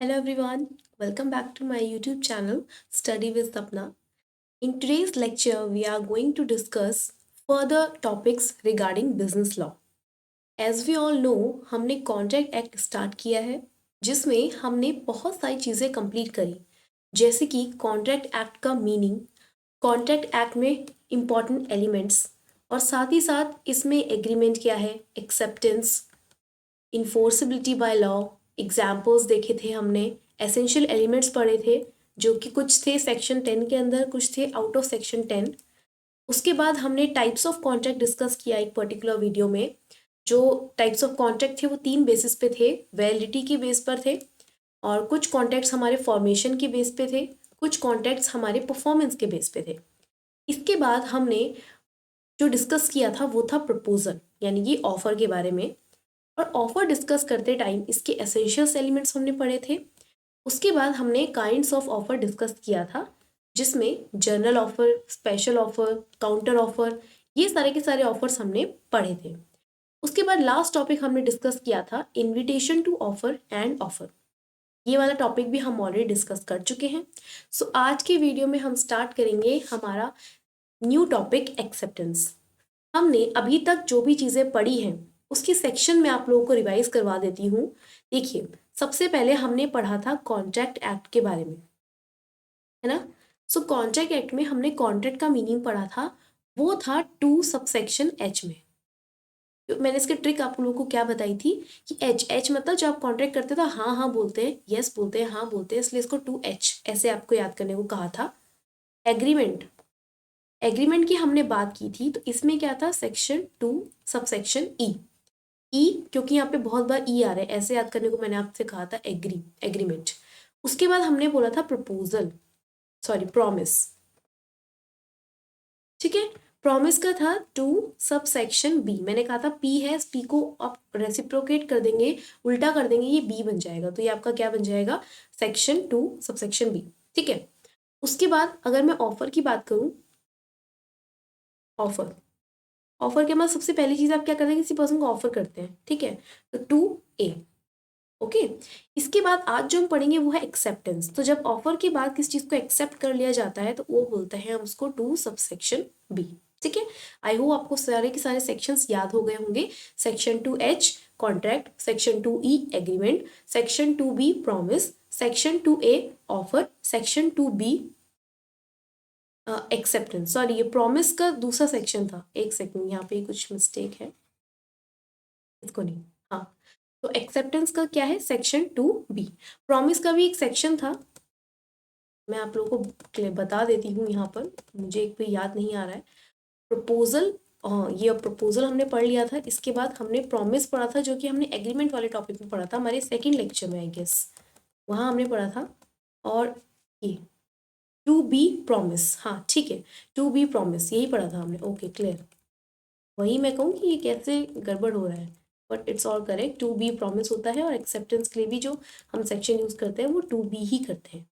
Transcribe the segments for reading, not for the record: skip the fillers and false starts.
Hello everyone, welcome back to my YouTube channel Study with Sapna. In today's lecture, we are going to discuss further topics regarding business law. As we all know, हमने contract act start किया है जिसमें हमने बहुत सारी चीज़ें complete करी, जैसे कि कॉन्ट्रैक्ट एक्ट का मीनिंग, कॉन्ट्रैक्ट एक्ट में इम्पॉर्टेंट एलिमेंट्स और साथ ही साथ इसमें एग्रीमेंट क्या है, acceptance, enforceability by law, examples देखे थे हमने, एसेंशियल एलिमेंट्स पढ़े थे जो कि कुछ थे सेक्शन 10 के अंदर, कुछ थे आउट ऑफ सेक्शन 10। उसके बाद हमने टाइप्स ऑफ कॉन्ट्रैक्ट डिस्कस किया एक पर्टिकुलर वीडियो में। जो टाइप्स ऑफ कॉन्ट्रैक्ट थे वो 3 बेसिस पे थे, वैलिडिटी के बेस पर थे, और कुछ कॉन्ट्रैक्ट्स हमारे फॉर्मेशन के बेस पे थे, कुछ कॉन्ट्रैक्ट्स हमारे परफॉर्मेंस के बेस पे थे। इसके बाद हमने जो डिस्कस किया था वो था प्रपोजल, यानी कि ऑफर के बारे में। और ऑफर डिस्कस करते टाइम इसके एसेंशियल्स एलिमेंट्स हमने पढ़े थे। उसके बाद हमने काइंड्स ऑफ ऑफर डिस्कस किया था, जिसमें general offer, special offer, counter offer, ये सारे के सारे ऑफर्स हमने पढ़े थे। उसके बाद लास्ट टॉपिक हमने डिस्कस किया था invitation to offer and offer. ये वाला टॉपिक भी हम ऑलरेडी डिस्कस कर चुके हैं। सो आज के वीडियो में हम स्टार्ट करेंगे हमारा न्यू टॉपिक एक्सेप्टेंस। हमने अभी तक जो भी चीज़ें पढ़ी हैं उसकी सेक्शन में आप लोगों को रिवाइज करवा देती हूँ। देखिए, सबसे पहले हमने पढ़ा था कॉन्ट्रैक्ट एक्ट के बारे में, है ना। सो कॉन्ट्रैक्ट एक्ट में हमने कॉन्ट्रैक्ट का मीनिंग पढ़ा था, वो था 2 सबसेक्शन एच में। तो मैंने इसकी ट्रिक आप लोगों को क्या बताई थी कि एच मतलब जब आप कॉन्ट्रैक्ट करते तो हाँ हाँ बोलते हैं, यस बोलते हैं, हाँ बोलते हैं, इसलिए इसको 2H ऐसे आपको याद करने को कहा था। एग्रीमेंट, एग्रीमेंट की हमने बात की थी, तो इसमें क्या था, सेक्शन 2 सबसेक्शन ई, क्योंकि यहाँ पे बहुत बार ई आ रहा है, ऐसे याद करने को मैंने आपसे कहा था एग्रीमेंट। उसके बाद हमने बोला था प्रॉमिस, ठीक है। प्रॉमिस का था 2 सबसेक्शन बी। मैंने कहा था पी है, पी को आप रेसिप्रोकेट कर देंगे, उल्टा कर देंगे, ये बी बन जाएगा, तो ये आपका क्या बन जाएगा, सेक्शन 2 सबसेक्शन बी, ठीक है। उसके बाद अगर मैं ऑफर की बात करूं, ऑफर के बाद सबसे पहली चीज आप क्या करते हैं, किसी पर्सन को ऑफर करते हैं, ठीक है, तो 2A, ओके। इसके बाद आज जो हम पढ़ेंगे वो है एक्सेप्टेंस। तो जब ऑफर के बाद किस चीज को एक्सेप्ट कर लिया जाता है तो वो बोलते हैं हम उसको 2 सबसेक्शन बी, ठीक है। आई होप आपको सारे के सारे सेक्शंस याद हो गए होंगे। Section 2H contract, section 2E agreement, section 2B promise, section 2A offer, section 2B acceptance. Sorry, ये प्रॉमिस का दूसरा सेक्शन था, एक सेकंड, यहाँ पे कुछ मिस्टेक है, इसको नहीं, हाँ। तो एक्सेप्टेंस का क्या है, सेक्शन 2B। प्रॉमिस का भी एक सेक्शन था, मैं आप लोगों को बता देती हूँ यहाँ पर, मुझे एक भी याद नहीं आ रहा है। प्रपोजल, ये प्रपोजल हमने पढ़ लिया था। इसके बाद हमने प्रॉमिस पढ़ा था, जो कि हमने एग्रीमेंट वाले टॉपिक में पढ़ा था, हमारे सेकेंड लेक्चर में आई गेस, वहाँ हमने पढ़ा था। और ये 2B प्रॉमिस, हाँ ठीक है, 2B प्रॉमिस यही पढ़ा था हमने, ओके क्लियर। वही मैं कहूँ कि ये कैसे गड़बड़ हो रहा है, but it's all correct. 2B promise होता है, और एक्सेप्टेंस के लिए भी जो हम सेक्शन यूज़ करते हैं वो 2B ही करते हैं,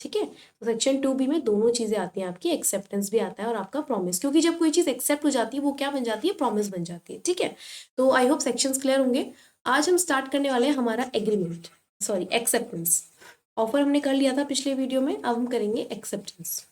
ठीक है। तो सेक्शन 2B में दोनों चीज़ें आती हैं आपकी, एक्सेप्टेंस भी आता है और आपका प्रॉमिस, क्योंकि जब कोई चीज़ एक्सेप्ट हो जाती है वो क्या बन जाती है, प्रॉमिस बन जाती है, ठीक है। तो आई होप सेक्शंस क्लियर होंगे। आज हम स्टार्ट करने वाले हैं हमारा एग्रीमेंट, सॉरी एक्सेप्टेंस। ऑफर हमने कर लिया था पिछले वीडियो में, अब हम करेंगे एक्सेप्टेंस।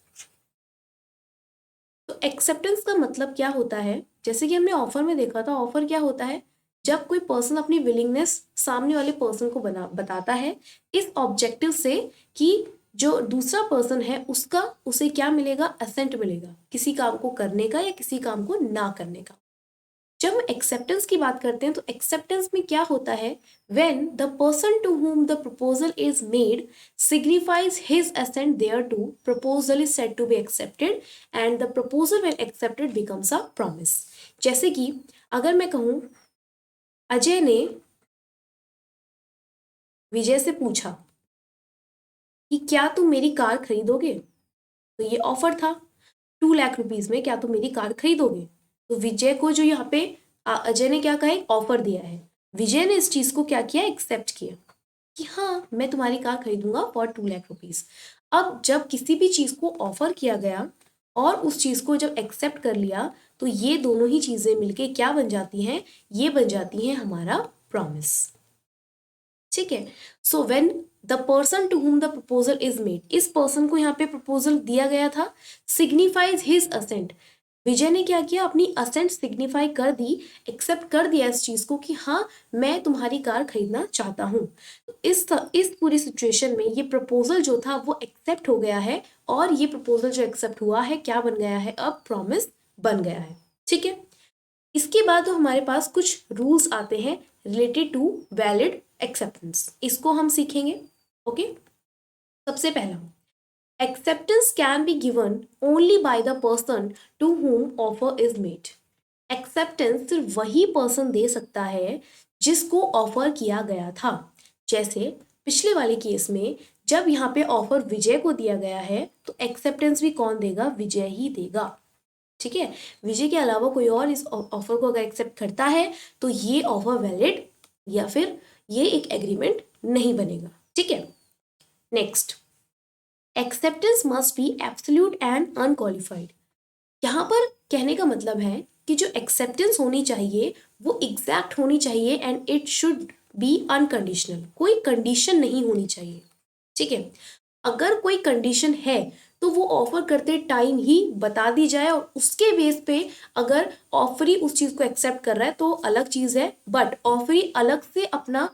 तो एक्सेप्टेंस का मतलब क्या होता है, जैसे कि हमने ऑफर में देखा था, ऑफर क्या होता है, जब कोई पर्सन अपनी विलिंगनेस सामने वाले पर्सन को बताता है इस ऑब्जेक्टिव से कि जो दूसरा पर्सन है उसका उसे क्या मिलेगा, असेंट मिलेगा, किसी काम को करने का या किसी काम को ना करने का। जब हम एक्सेप्टेंस की बात करते हैं तो एक्सेप्टेंस में क्या होता है, when the person to whom the proposal is made signifies his assent thereto, proposal is said to be accepted and the proposal when accepted becomes a promise। जैसे कि अगर मैं कहूँ अजय ने विजय से पूछा कि क्या तुम मेरी कार खरीदोगे, तो ये ऑफर था, 2 लाख रुपीज में क्या तुम मेरी कार खरीदोगे। तो विजय को जो यहाँ पे अजय ने क्या कहा, एक ऑफर दिया है, विजय ने इस चीज को क्या किया, एक्सेप्ट किया कि हाँ मैं तुम्हारी कार खरीदूंगा फॉर 2 लाख रुपीज। अब जब किसी भी चीज को ऑफर किया गया और उस चीज को जब एक्सेप्ट कर लिया, तो ये दोनों ही चीजें मिलके क्या बन जाती हैं, ये बन जाती हैं हमारा प्रॉमिस, ठीक है। So when the person to whom the proposal is made, इस पर्सन को यहाँ पे प्रपोजल दिया गया था, सिग्निफाइज हिज असेंट, विजय ने क्या किया, अपनी असेंट सिग्निफाई कर दी, एक्सेप्ट कर दिया इस चीज को कि हाँ मैं तुम्हारी कार खरीदना चाहता हूँ। इस पूरी सिचुएशन में ये प्रपोजल जो था वो एक्सेप्ट हो गया है, और ये प्रपोजल जो एक्सेप्ट हुआ है क्या बन गया है, अब प्रॉमिस बन गया है। ठीक है। इसके बाद तो हमारे पास कुछ रूल्स आते हैं रिलेटेड टू वैलिड एक्सेप्टेंस, इसको हम सीखेंगे। ओके। सबसे पहला, acceptance can be given only by the person to whom offer is made. Acceptance सिर्फ वही पर्सन दे सकता है जिसको ऑफर किया गया था। जैसे पिछले वाले केस में जब यहाँ पे ऑफर विजय को दिया गया है तो एक्सेप्टेंस भी कौन देगा, विजय ही देगा। ठीक है। विजय के अलावा कोई और इस ऑफर को अगर एक्सेप्ट करता है तो ये ऑफर वैलिड या फिर ये एक एग्रीमेंट नहीं बनेगा। ठीक है। Next, acceptance must be absolute and unqualified. यहाँ पर कहने का मतलब है कि जो एक्सेप्टेंस होनी चाहिए वो एग्जैक्ट होनी चाहिए and it should be unconditional, कोई कंडीशन नहीं होनी चाहिए। ठीक है। अगर कोई कंडीशन है तो वो ऑफर करते टाइम ही बता दी जाए, और उसके बेस पे अगर ऑफरी उस चीज को एक्सेप्ट कर रहा है तो अलग चीज है, बट ऑफरी अलग से अपना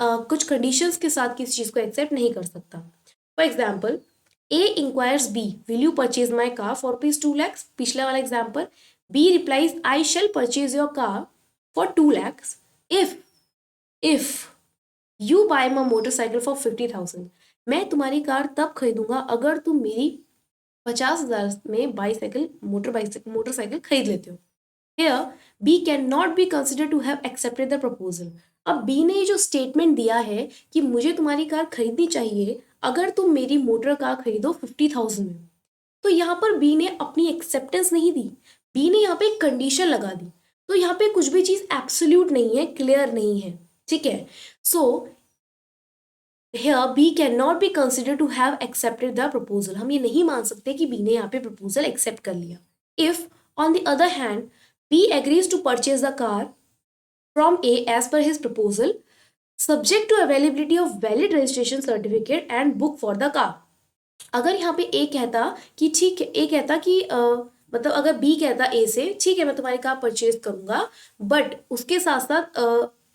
कुछ कंडीशंस के साथ किसी चीज को एक्सेप्ट नहीं कर सकता। For example, A inquires B, will you purchase my car for ₹2 lakhs? पिछला वाला example, B replies, I shall purchase your car for 2 lakhs if you buy my motorcycle for 50,000. मैं तुम्हारी कार तब खरीदूंगा अगर तुम मेरी 50,000 में मोटरसाइकिल खरीद लेते हो। Here, B cannot be considered to have accepted the proposal. अब B ने जो स्टेटमेंट दिया है कि मुझे तुम्हारी कार खरीदनी चाहिए अगर तुम मेरी मोटर कार खरीदो 50,000 में, तो यहाँ पर बी ने अपनी एक्सेप्टेंस नहीं दी, बी ने यहाँ पे एक कंडीशन लगा दी। तो यहाँ पे कुछ भी चीज एब्सोल्यूट नहीं है, क्लियर नहीं है। ठीक है। So here B can not be consider to have accepted the proposal, हम ये नहीं मान सकते कि बी ने यहाँ पे प्रपोजल एक्सेप्ट कर लिया। If on the other hand B agrees to purchase the car from A as per his proposal, subject to availability of valid registration certificate and book for the car. अगर यहाँ पे ए कहता कि ठीक है, ए कहता कि मतलब अगर बी कहता ए से ठीक है मैं तुम्हारी कार परचेज करूंगा, बट उसके साथ साथ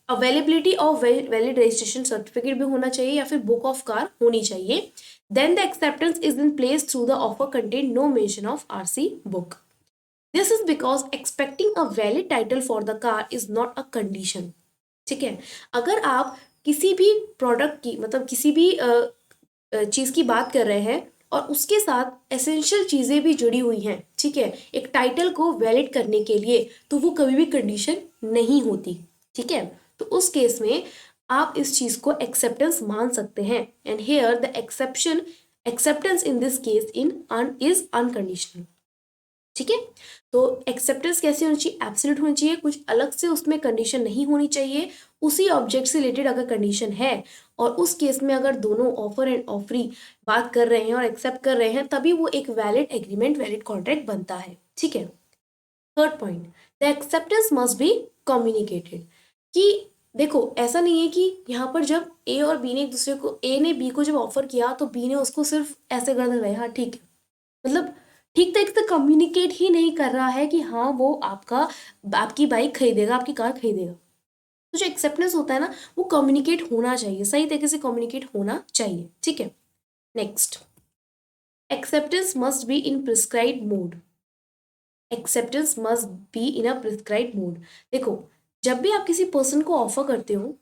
availability of valid registration certificate भी होना चाहिए या फिर बुक ऑफ कार होनी चाहिए, then the acceptance is in place through the offer contain no mention of RC book. This is because expecting a valid title for the car is not a condition. ठीक है। अगर आप किसी भी product की मतलब किसी भी चीज की बात कर रहे हैं और उसके साथ एसेंशियल चीजें भी जुड़ी हुई हैं, ठीक है, एक टाइटल को वैलिड करने के लिए, तो वो कभी भी कंडीशन नहीं होती। ठीक है। तो उस केस में आप इस चीज को एक्सेप्टेंस मान सकते हैं, and here the acceptance in this case is unconditional. ठीक है। तो एक्सेप्टेंस कैसी होनी चाहिए, एब्सोल्यूट होनी चाहिए, कुछ अलग से उसमें कंडीशन नहीं होनी चाहिए। उसी ऑब्जेक्ट से रिलेटेड अगर कंडीशन है और उस केस में अगर दोनों ऑफर एंड ऑफरी बात कर रहे हैं और एक्सेप्ट कर रहे हैं, तभी वो एक वैलिड एग्रीमेंट, वैलिड कॉन्ट्रैक्ट बनता है। ठीक है। Third point, the acceptance must be communicated. कि देखो ऐसा नहीं है कि यहाँ पर जब ए और बी ने एक दूसरे को, ए ने बी को जब ऑफर किया तो बी ने उसको सिर्फ ऐसे कर दिया, हाँ ठीक है, मतलब ठीक तरीके से कम्युनिकेट ही नहीं कर रहा है कि हाँ वो आपकी बाइक खरीदेगा, आपकी कार खरीदेगा। तो जो एक्सेप्टेंस होता है ना, वो कम्युनिकेट होना चाहिए, सही तरीके से कम्युनिकेट होना चाहिए। ठीक है। Next, acceptance must be in prescribed mode. Acceptance must be in a prescribed mode. देखो, जब भी आप किसी पर्सन को ऑफर करते हो,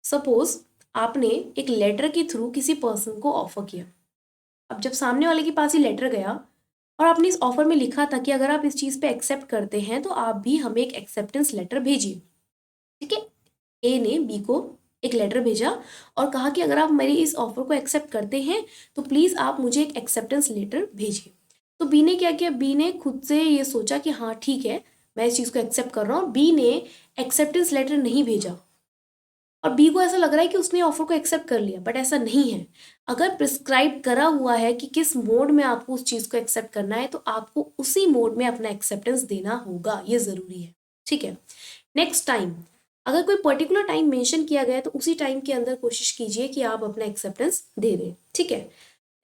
सपोज आपने एक लेटर के थ्रू किसी पर्सन को ऑफर किया, अब जब सामने वाले के पास ही लेटर गया और आपने इस ऑफर में लिखा था कि अगर आप इस चीज पे एक्सेप्ट करते हैं तो आप भी हमें एक एक्सेप्टेंस लेटर भेजिए। ठीक है। ए ने बी को एक लेटर भेजा और कहा कि अगर आप मेरी इस ऑफर को एक्सेप्ट करते हैं तो प्लीज आप मुझे एक एक्सेप्टेंस लेटर भेजिए। तो बी ने क्या किया, बी ने खुद से ये सोचा कि हाँ ठीक है मैं इस चीज को एक्सेप्ट कर रहा हूँ, बी ने एक्सेप्टेंस लेटर नहीं भेजा और बी को ऐसा लग रहा है कि उसने ऑफर को एक्सेप्ट कर लिया, बट ऐसा नहीं है। अगर प्रिस्क्राइब करा हुआ है कि किस मोड में आपको उस चीज को एक्सेप्ट करना है, तो आपको उसी मोड में अपना एक्सेप्टेंस देना होगा, ये जरूरी है। ठीक है। नेक्स्ट टाइम अगर कोई पर्टिकुलर टाइम मेंशन किया गया है तो उसी टाइम के अंदर कोशिश कीजिए कि आप अपना एक्सेप्टेंस दे दें, ठीक है।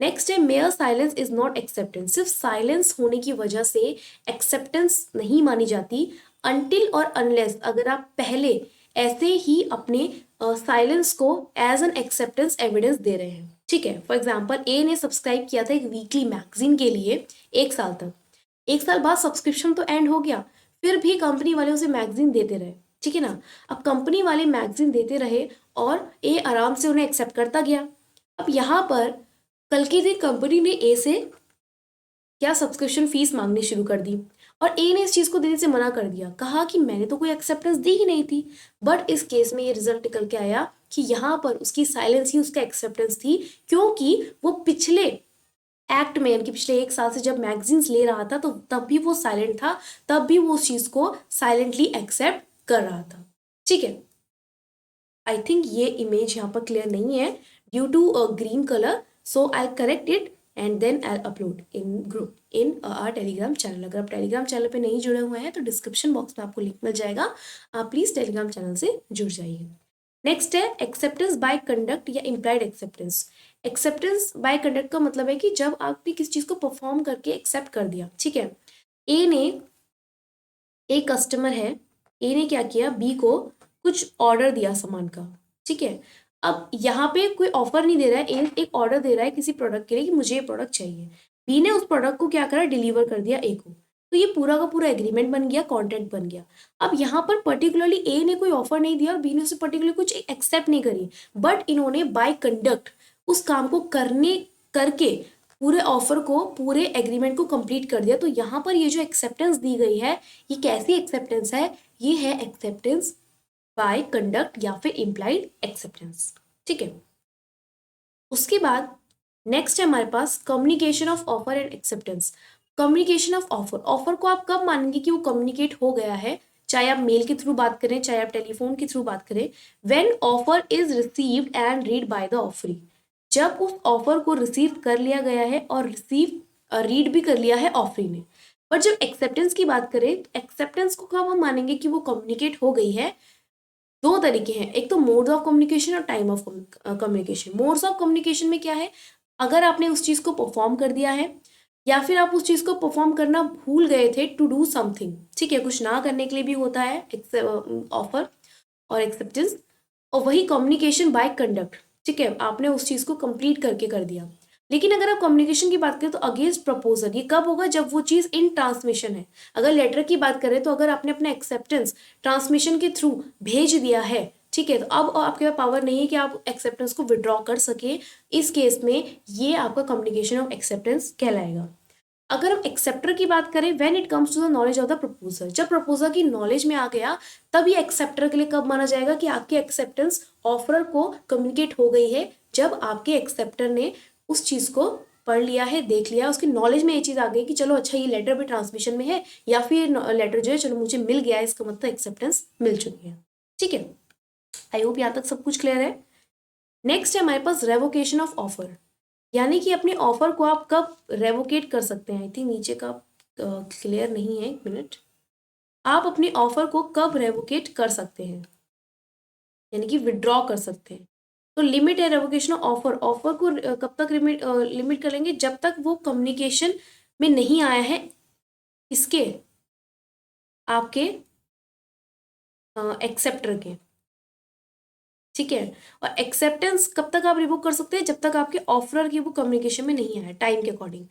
नेक्स्ट है mayor silence is not acceptance. सिर्फ साइलेंस होने की वजह से एक्सेप्टेंस नहीं मानी जाती अनटिल और अनलेस अगर आप पहले ऐसे ही अपने साइलेंस को एज एन एक्सेप्टेंस एविडेंस दे रहे हैं, ठीक है। फॉर एग्जाम्पल ए ने सब्सक्राइब किया था एक वीकली मैगजीन के लिए 1 साल तक, 1 साल बाद सब्सक्रिप्शन तो एंड हो गया, फिर भी कंपनी वाले उसे मैगजीन देते रहे, ठीक है ना। अब कंपनी वाले मैगजीन देते रहे और ए आराम से उन्हें एक्सेप्ट करता गया। अब यहाँ पर कल के दिन कंपनी ने ए से क्या सब्सक्रिप्शन फीस मांगनी शुरू कर दी और ए ने इस चीज़ को देने से मना कर दिया, कहा कि मैंने तो कोई एक्सेप्टेंस दी ही नहीं थी। बट इस केस में ये रिजल्ट निकल के आया कि यहाँ पर उसकी साइलेंस ही उसका एक्सेप्टेंस थी, क्योंकि वो पिछले एक्ट में यानी कि पिछले 1 साल से जब मैगजीन्स ले रहा था तो तब भी वो साइलेंट था, तब भी वो उस चीज़ को साइलेंटली एक्सेप्ट कर रहा था, ठीक है। आई थिंक ये इमेज यहाँ पर क्लियर नहीं है due to green colour, so I correct it and then I upload in group in our telegram channel. अगर आप टेलीग्राम चैनल पे नहीं जुड़े हुए हैं तो डिस्क्रिप्शन बॉक्स में आपको लिंक मिल जाएगा, आप प्लीज़ टेलीग्राम चैनल से जुड़ जाइए। नेक्स्ट है एक्सेप्टेंस बाय कंडक्ट या implied acceptance. Acceptance by conduct का मतलब है कि जब आपने किसी चीज़ को परफॉर्म करके एक्सेप्ट कर दिया, ठीक है। ए ने एक कस्टमर है, ए ने क्या किया, बी को कुछ ऑर्डर दिया सामान का, ठीक है। अब यहाँ पे कोई ऑफर नहीं दे रहा है, ए एक ऑर्डर दे रहा है किसी प्रोडक्ट के लिए कि मुझे ये प्रोडक्ट चाहिए। बी ने उस प्रोडक्ट को क्या करा, डिलीवर कर दिया ए को। तो ये पूरा का पूरा एग्रीमेंट बन गया, कॉन्ट्रैक्ट बन गया। अब यहाँ पर पर्टिकुलरली ए ने कोई ऑफर नहीं दिया और बी ने उसे पर्टिकुलरली कुछ एक्सेप्ट नहीं करी, बट इन्होंने बाय कंडक्ट उस काम को करके पूरे ऑफर को, पूरे एग्रीमेंट को कंप्लीट कर दिया। तो यहाँ पर ये जो एक्सेप्टेंस दी गई है, ये कैसी एक्सेप्टेंस है, ये है एक्सेप्टेंस बाय कंडक्ट या फिर इम्प्लाइड एक्सेप्टेंस, ठीक है। उसके बाद नेक्स्ट है हमारे पास communication of offer and acceptance. Communication of offer, offer को आप कब मानेंगे कि वो कम्युनिकेट हो गया है, चाहे आप मेल के थ्रू बात करें, चाहे आप टेलीफोन के थ्रू बात करें। When offer is received and read by the offeree, जब उस ऑफर को रिसीव कर लिया गया है और रीड भी कर लिया है ऑफरी ने। पर जब एक्सेप्टेंस की बात करें तो एक्सेप्टेंस को कब हम मानेंगे कि वो कम्युनिकेट हो गई है, दो तरीके हैं, एक तो मोड्स ऑफ कम्युनिकेशन और time of communication. Modes of communication में क्या है, अगर आपने उस चीज़ को परफॉर्म कर दिया है या फिर आप उस चीज़ को परफॉर्म करना भूल गए थे, टू डू समथिंग, ठीक है, कुछ ना करने के लिए भी होता है ऑफर और एक्सेप्टेंस। और वही कम्युनिकेशन बाय कंडक्ट, ठीक है, आपने उस चीज़ को कंप्लीट करके कर दिया। लेकिन अगर आप कम्युनिकेशन की बात करें तो अगेंस्ट प्रपोजल, ये कब होगा, जब वो चीज़ इन ट्रांसमिशन है। अगर लेटर की बात करें तो अगर आपने अपना एक्सेप्टेंस ट्रांसमिशन के थ्रू भेज दिया है, ठीक है, तो अब आपके पास पावर नहीं है कि आप एक्सेप्टेंस को विड्रॉ कर सके। इस केस में ये आपका कम्युनिकेशन ऑफ एक्सेप्टेंस कहलाएगा। अगर हम एक्सेप्टर की बात करें, when it comes to the knowledge of the proposer, जब प्रपोजर की नॉलेज में आ गया तब ये एक्सेप्टर के लिए कब माना जाएगा कि आपकी एक्सेप्टेंस ऑफर को कम्युनिकेट हो गई है, जब आपके एक्सेप्टर ने उस चीज़ को पढ़ लिया है, देख लिया, उसकी नॉलेज में ये चीज़ आ गई कि चलो अच्छा ये लेटर भी ट्रांसमिशन में है, या फिर लेटर जो है चलो मुझे मिल गया है, इसका मतलब एक्सेप्टेंस मिल चुकी है, ठीक है। आई होप यहाँ तक सब कुछ क्लियर है। नेक्स्ट है हमारे पास रेवोकेशन ऑफ ऑफर, यानी कि अपने ऑफर को आप कब रेवोकेट कर सकते हैं। आई थिंक नीचे का क्लियर नहीं है, एक मिनट। आप अपने ऑफर को कब रेवोकेट कर सकते हैं, यानी कि विड्रॉ कर सकते हैं। तो लिमिट है रेवोकेशन ऑफ ऑफर, ऑफर को कब तक लिमिट कर लेंगे, जब तक वो कम्युनिकेशन में नहीं आया है इसके आपके एक्सेप्टर के, ठीक है। और एक्सेप्टेंस कब तक आप रिवोक कर सकते हैं, जब तक आपके ऑफर की वो कम्युनिकेशन में नहीं आया टाइम के अकॉर्डिंग।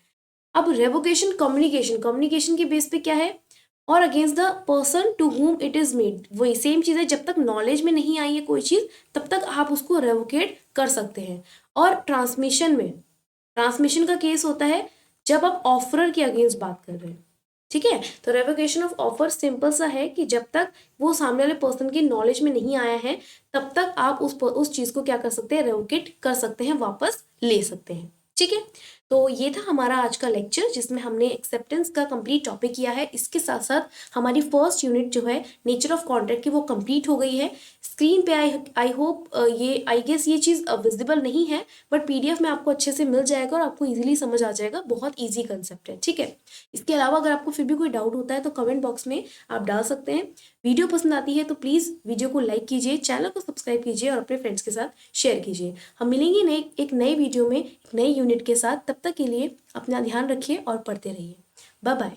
अब रेवोकेशन कम्युनिकेशन के बेस पे क्या है, और against the person to whom it is made, वही सेम चीज़ है, जब तक नॉलेज में नहीं आई है कोई चीज़ तब तक आप उसको रेवोकेट कर सकते हैं। और ट्रांसमिशन का केस होता है जब आप ऑफरर के अगेंस्ट बात कर रहे हैं, ठीक है। तो रेवोकेशन ऑफ ऑफर सिंपल सा है कि जब तक वो सामने वाले पर्सन की नॉलेज में नहीं आया है तब तक आप उस चीज़ को क्या कर सकते हैं, रेवोकेट कर सकते हैं, वापस ले सकते हैं, ठीक है। तो ये था हमारा आज का लेक्चर जिसमें हमने एक्सेप्टेंस का कंप्लीट टॉपिक किया है। इसके साथ साथ हमारी फर्स्ट यूनिट जो है नेचर ऑफ कॉन्ट्रैक्ट की वो कंप्लीट हो गई है। स्क्रीन पे आई होप ये आई गेस ये चीज़ विजिबल नहीं है, बट पीडीएफ में आपको अच्छे से मिल जाएगा और आपको इजीली समझ आ जाएगा। बहुत इजी कंसेप्ट है, ठीक है। इसके अलावा अगर आपको फिर भी कोई डाउट होता है तो कमेंट बॉक्स में आप डाल सकते हैं। वीडियो पसंद आती है तो प्लीज़ वीडियो को लाइक कीजिए, चैनल को सब्सक्राइब कीजिए और अपने फ्रेंड्स के साथ शेयर कीजिए। हम मिलेंगे एक नए वीडियो में एक नई यूनिट के साथ। तब तक के लिए अपना ध्यान रखिए और पढ़ते रहिए। Bye bye.